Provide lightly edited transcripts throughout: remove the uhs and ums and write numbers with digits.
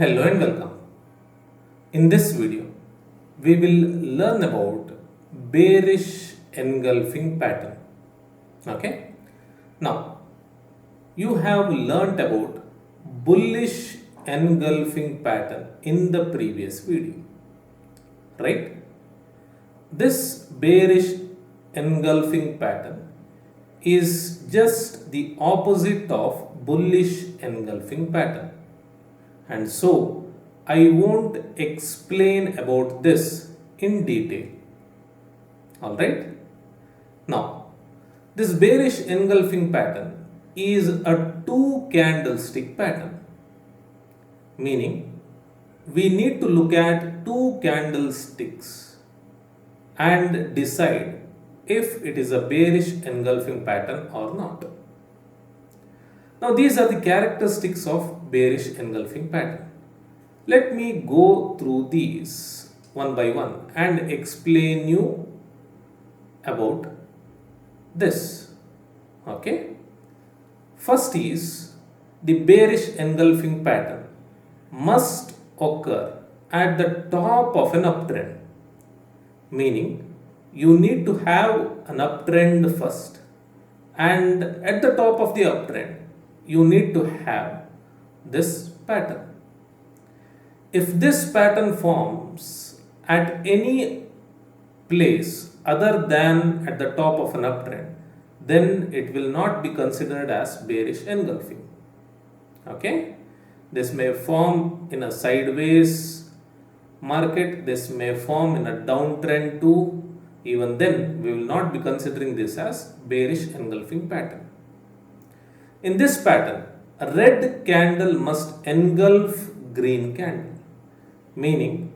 Hello and welcome. In this video, we will learn about bearish engulfing pattern. Okay. Now, you have learnt about bullish engulfing pattern in the previous video, right? This bearish engulfing pattern is just the opposite of bullish engulfing pattern. And so I won't explain about this in detail. Alright. Now, this bearish engulfing pattern is a two candlestick pattern. Meaning, we need to look at two candlesticks and decide if it is a bearish engulfing pattern or not. Now these are the characteristics of bearish engulfing pattern. Let me go through these one by one and explain you about this. Okay. First is the bearish engulfing pattern must occur at the top of an uptrend. Meaning you need to have an uptrend first, and at the top of the uptrend you need to have this pattern. If this pattern forms at any place other than at the top of an uptrend, then it will not be considered as bearish engulfing. Okay? This may form in a sideways market, this may form in a downtrend too. Even then, we will not be considering this as bearish engulfing pattern. In this pattern, a red candle must engulf green candle, meaning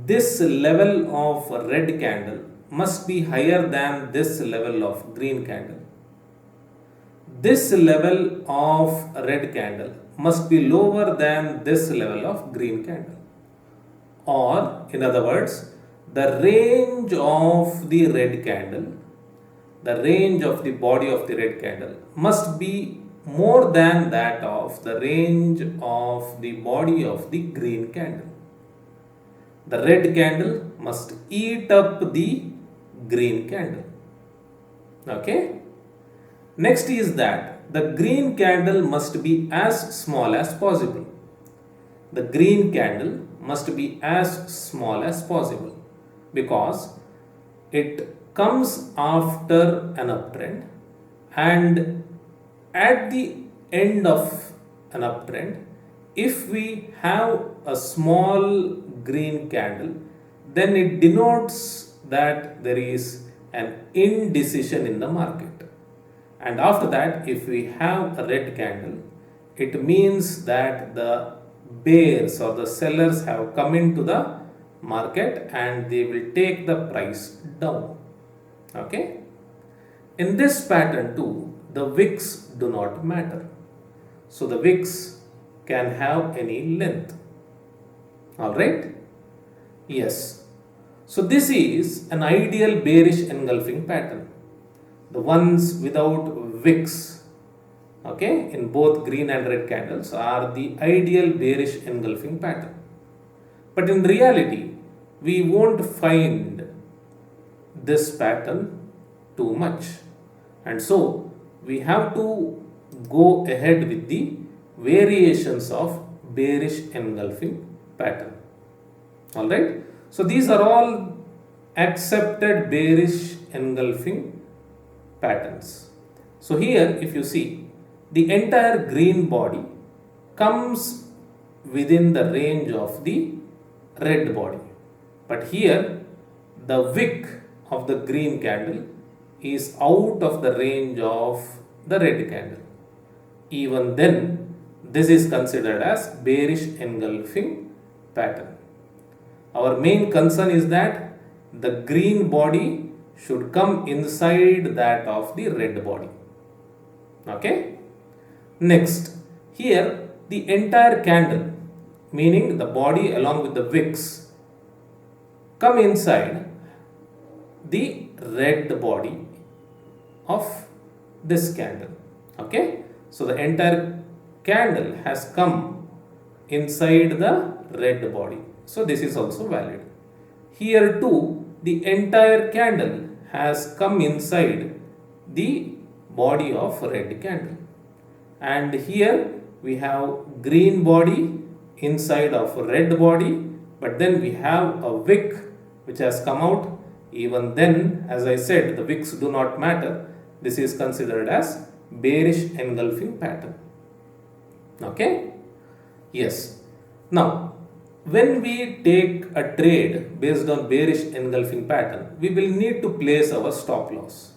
this level of red candle must be higher than this level of green candle. This level of red candle must be lower than this level of green candle. Or, in other words, the range of the red candle, the range of the body of the red candle must be more than that of the range of the body of the green candle. The red candle must eat up the green candle. Okay. Next is that the green candle must be as small as possible. The green candle must be as small as possible because it comes after an uptrend, and at the end of an uptrend, if we have a small green candle, then it denotes that there is an indecision in the market. And after that, if we have a red candle, it means that the bears or the sellers have come into the market and they will take the price down. Okay. In this pattern too, the wicks do not matter. So the wicks can have any length. Alright? Yes. So this is an ideal bearish engulfing pattern. The ones without wicks, okay, in both green and red candles are the ideal bearish engulfing pattern. But in reality, we won't find this pattern too much. And so, we have to go ahead with the variations of bearish engulfing pattern. Alright. So, these are all accepted bearish engulfing patterns. So, here if you see, the entire green body comes within the range of the red body. But here, the wick of the green candle is out of the range of the red candle. Even then, this is considered as bearish engulfing pattern. Our main concern is that the green body should come inside that of the red body. Okay. Next, here the entire candle, meaning the body along with the wicks, come inside the red body of this candle. Okay. So the entire candle has come inside the red body. So this is also valid. Here too, the entire candle has come inside the body of red candle. And here we have green body inside of red body, but then we have a wick which has come out. Even then, as I said, the wicks do not matter. This is considered as bearish engulfing pattern. Okay? Yes. Now, when we take a trade based on bearish engulfing pattern, we will need to place our stop loss.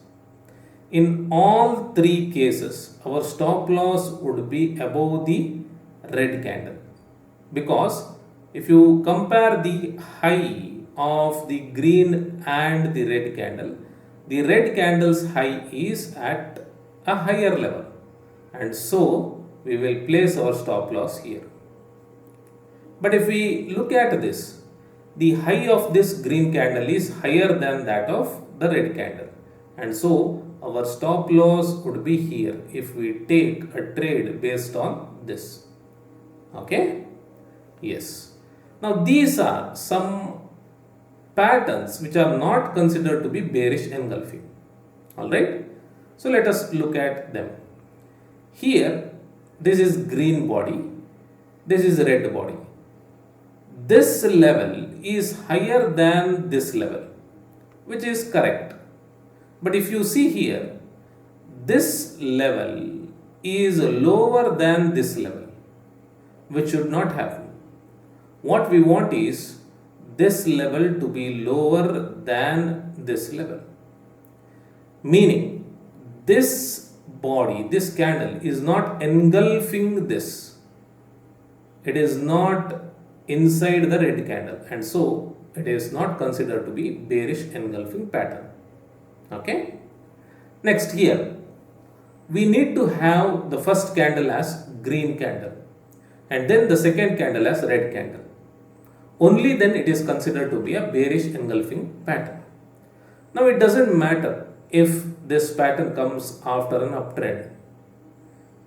In all three cases, our stop loss would be above the red candle, because if you compare the high of the green and the red candle's high is at a higher level, and so we will place our stop loss here. But if we look at this, the high of this green candle is higher than that of the red candle, and so our stop loss would be here if we take a trade based on this. Okay? Yes. Now these are some patterns which are not considered to be bearish engulfing. Alright? So let us look at them. Here, this is green body, this is red body. This level is higher than this level, which is correct. But if you see here, this level is lower than this level, which should not happen. What we want is this level to be lower than this level. Meaning, this body, this candle is not engulfing this. It is not inside the red candle, and so it is not considered to be bearish engulfing pattern. Okay? Next here, we need to have the first candle as green candle and then the second candle as red candle. Only then it is considered to be a bearish engulfing pattern. Now it doesn't matter if this pattern comes after an uptrend.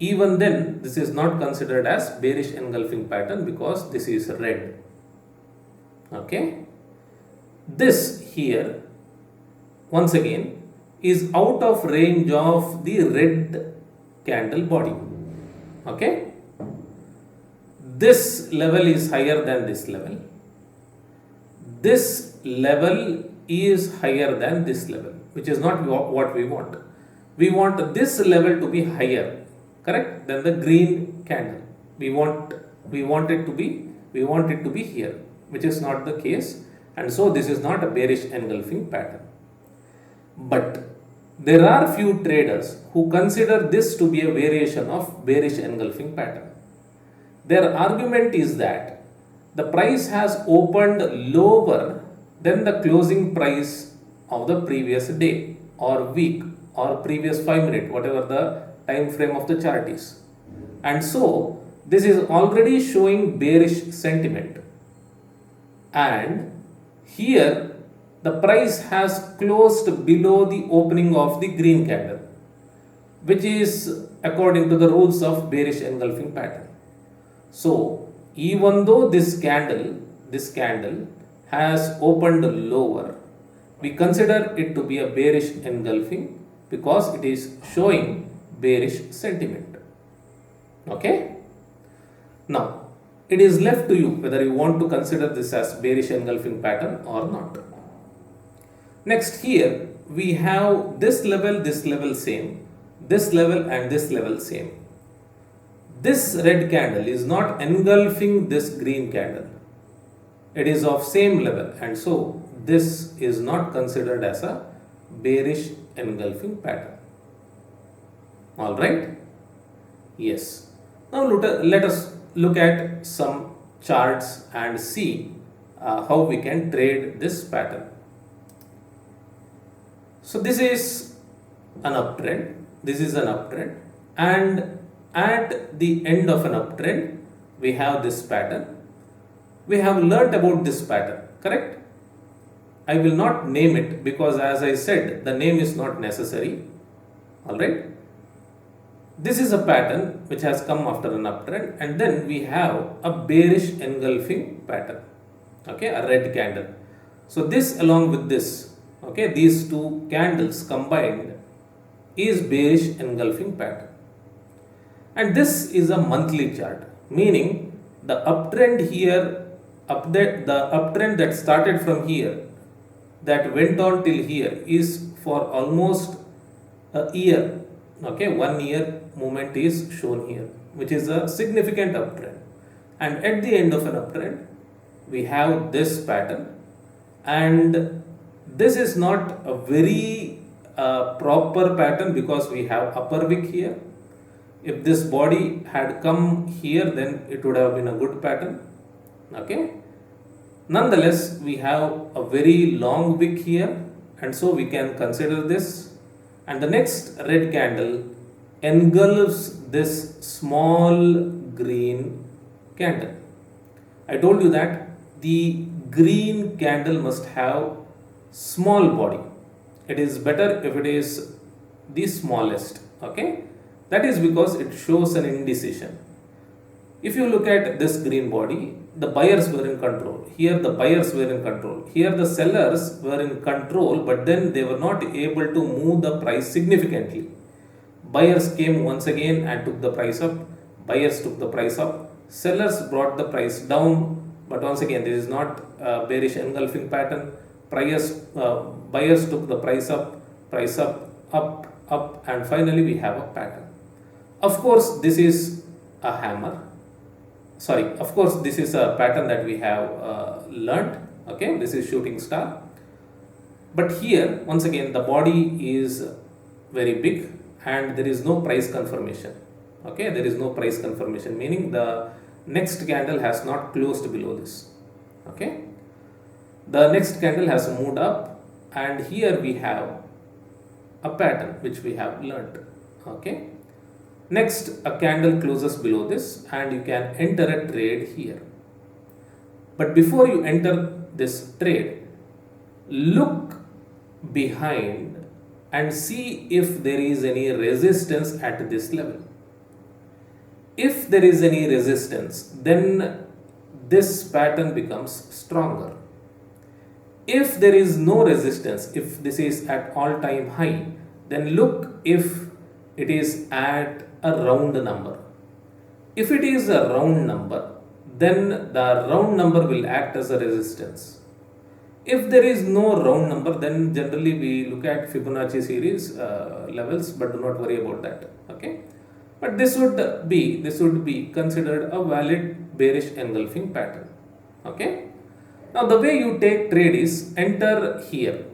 Even then, this is not considered as bearish engulfing pattern because this is red. Okay? This here, once again, is out of range of the red candle body. Okay? This level is higher than this level. This level is higher than this level, which is not what we want. We want this level to be higher, correct, than the green candle. We want it to be here, which is not the case, and so this is not a bearish engulfing pattern. But there are few traders who consider this to be a variation of bearish engulfing pattern. Their argument is that the price has opened lower than the closing price of the previous day or week or previous 5 minute, whatever the time frame of the chart is. And so this is already showing bearish sentiment. And here the price has closed below the opening of the green candle, which is according to the rules of bearish engulfing pattern. So even though this candle has opened lower, we consider it to be a bearish engulfing because it is showing bearish sentiment. Okay? Now, it is left to you whether you want to consider this as bearish engulfing pattern or not. Next here, we have this level same, this level and this level same. This red candle is not engulfing this green candle. It is of same level, and so this is not considered as a bearish engulfing pattern. Alright? Yes. Now let us look at some charts and see how we can trade this pattern. So this is an uptrend, and at the end of an uptrend we have this pattern. We have learnt about this pattern, correct? I will not name it because, as I said, the name is not necessary. Alright? This is a pattern which has come after an uptrend, and then we have a bearish engulfing pattern, okay, a red candle. So this along with this, okay, these two candles combined is bearish engulfing pattern. And this is a monthly chart, meaning the uptrend here, the uptrend that started from here, that went on till here, is for almost a year. Okay, 1 year movement is shown here, which is a significant uptrend. And at the end of an uptrend, we have this pattern, and this is not a very proper pattern because we have upper wick here. If this body had come here, then it would have been a good pattern. Okay. Nonetheless, we have a very long wick here, and so we can consider this. And the next red candle engulfs this small green candle. I told you that the green candle must have small body. It is better if it is the smallest. Okay. That is because it shows an indecision. If you look at this green body, the buyers were in control. Here the buyers were in control. Here the sellers were in control, but then they were not able to move the price significantly. Buyers came once again and took the price up. Buyers took the price up. Sellers brought the price down. But once again, this is not a bearish engulfing pattern. Buyers took the price up, up, and finally we have a pattern. Of course, this is a hammer. Sorry, of course, this is a pattern that we have learnt. Okay, this is shooting star. But here, once again, the body is very big and there is no price confirmation. Okay, there is no price confirmation, meaning the next candle has not closed below this. Okay, the next candle has moved up, and here we have a pattern which we have learnt. Okay. Next, a candle closes below this and you can enter a trade here. But before you enter this trade, look behind and see if there is any resistance at this level. If there is any resistance, then this pattern becomes stronger. If there is no resistance, if this is at all-time high, then look if it is at a round number. If it is a round number, then the round number will act as a resistance. If there is no round number, then generally we look at Fibonacci series levels, but do not worry about that. Okay, but this would be considered a valid bearish engulfing pattern. Okay, now the way you take trade is enter here.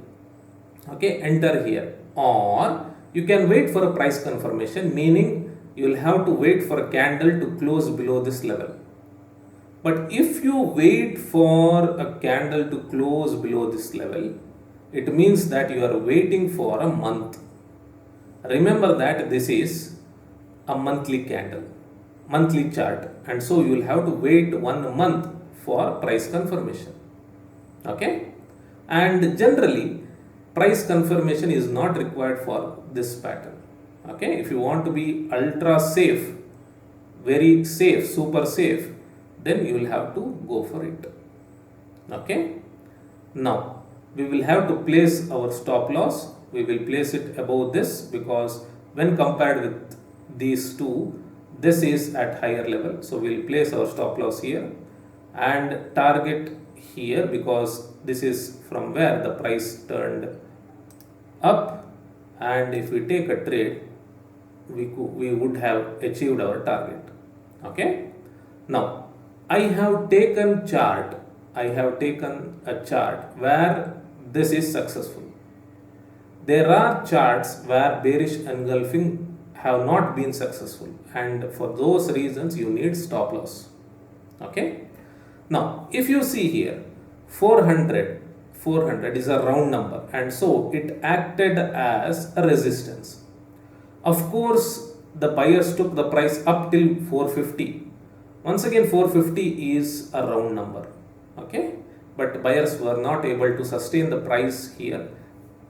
Okay, enter here, or you can wait for a price confirmation, meaning you will have to wait for a candle to close below this level. But if you wait for a candle to close below this level, it means that you are waiting for a month. Remember that this is a monthly candle, monthly chart, and so you will have to wait 1 month for price confirmation. Okay, and generally price confirmation is not required for this pattern. Okay, if you want to be ultra safe, very safe, super safe, then you will have to go for it. Okay, now we will have to place our stop loss. We will place it above this because when compared with these two, this is at higher level. So we will place our stop loss here and target here because this is from where the price turned up, and if we take a trade, we would have achieved our target. Okay, now I have taken a chart where this is successful. There are charts where bearish engulfing have not been successful, and for those reasons you need stop loss. Okay, now if you see here 400 is a round number, and so it acted as a resistance. Of course, the buyers took the price up till 450. Once again, 450 is a round number. Okay, but buyers were not able to sustain the price here.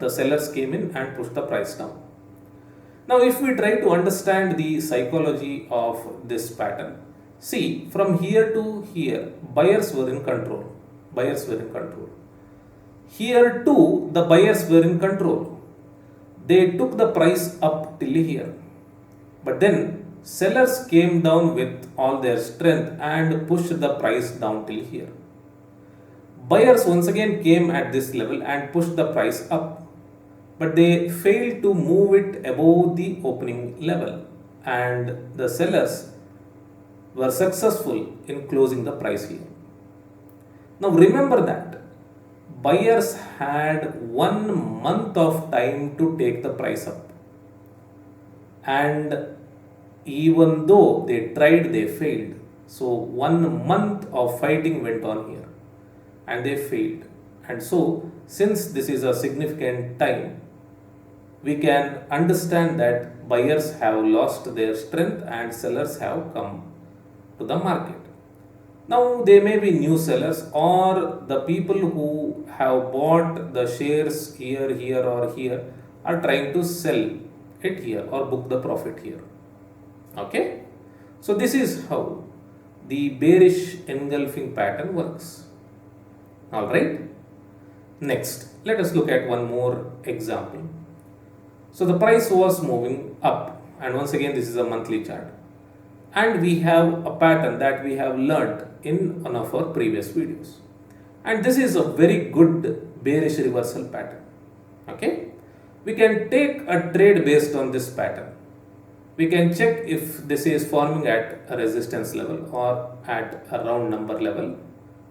The sellers came in and pushed the price down. Now, if we try to understand the psychology of this pattern, see from here to here, buyers were in control. Buyers were in control. Here too, the buyers were in control. They took the price up till here. But then sellers came down with all their strength and pushed the price down till here. Buyers once again came at this level and pushed the price up, but they failed to move it above the opening level, and the sellers were successful in closing the price here. Now remember that buyers had 1 month of time to take the price up, and even though they tried, they failed. So 1 month of fighting went on here and they failed. And so since this is a significant time, we can understand that buyers have lost their strength and sellers have come to the market. Now they may be new sellers, or the people who have bought the shares here or here are trying to sell it here or book the profit here. Okay, so this is how the bearish engulfing pattern works. All right, next let us look at one more example. So the price was moving up, and once again this is a monthly chart, and we have a pattern that we have learnt in one of our previous videos, and this is a very good bearish reversal pattern. Okay, we can take a trade based on this pattern. We can check if this is forming at a resistance level or at a round number level,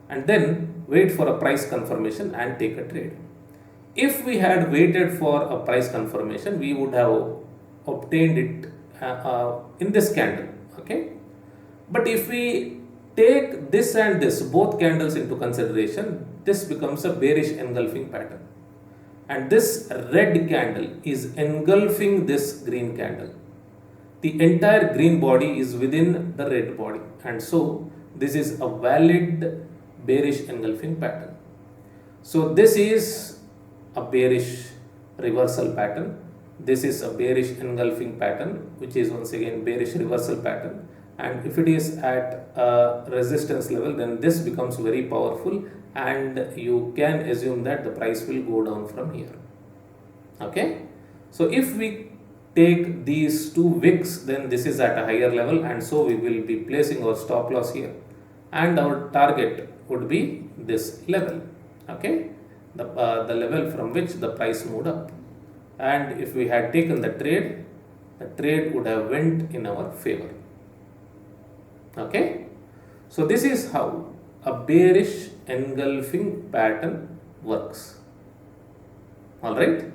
and then wait for a price confirmation and take a trade. If we had waited for a price confirmation, we would have obtained it in this candle. Okay, but if we take this and this both candles into consideration, this becomes a bearish engulfing pattern, and this red candle is engulfing this green candle. The entire green body is within the red body, and so this is a valid bearish engulfing pattern. So this is a bearish reversal pattern. This is a bearish engulfing pattern, which is once again bearish reversal pattern. And if it is at a resistance level, then this becomes very powerful, and you can assume that the price will go down from here. Okay, so if we take these two wicks, then this is at a higher level, and so we will be placing our stop loss here, and our target would be this level. Okay, the level from which the price moved up, and if we had taken the trade would have went in our favor. Okay, so this is how a bearish engulfing pattern works. All right.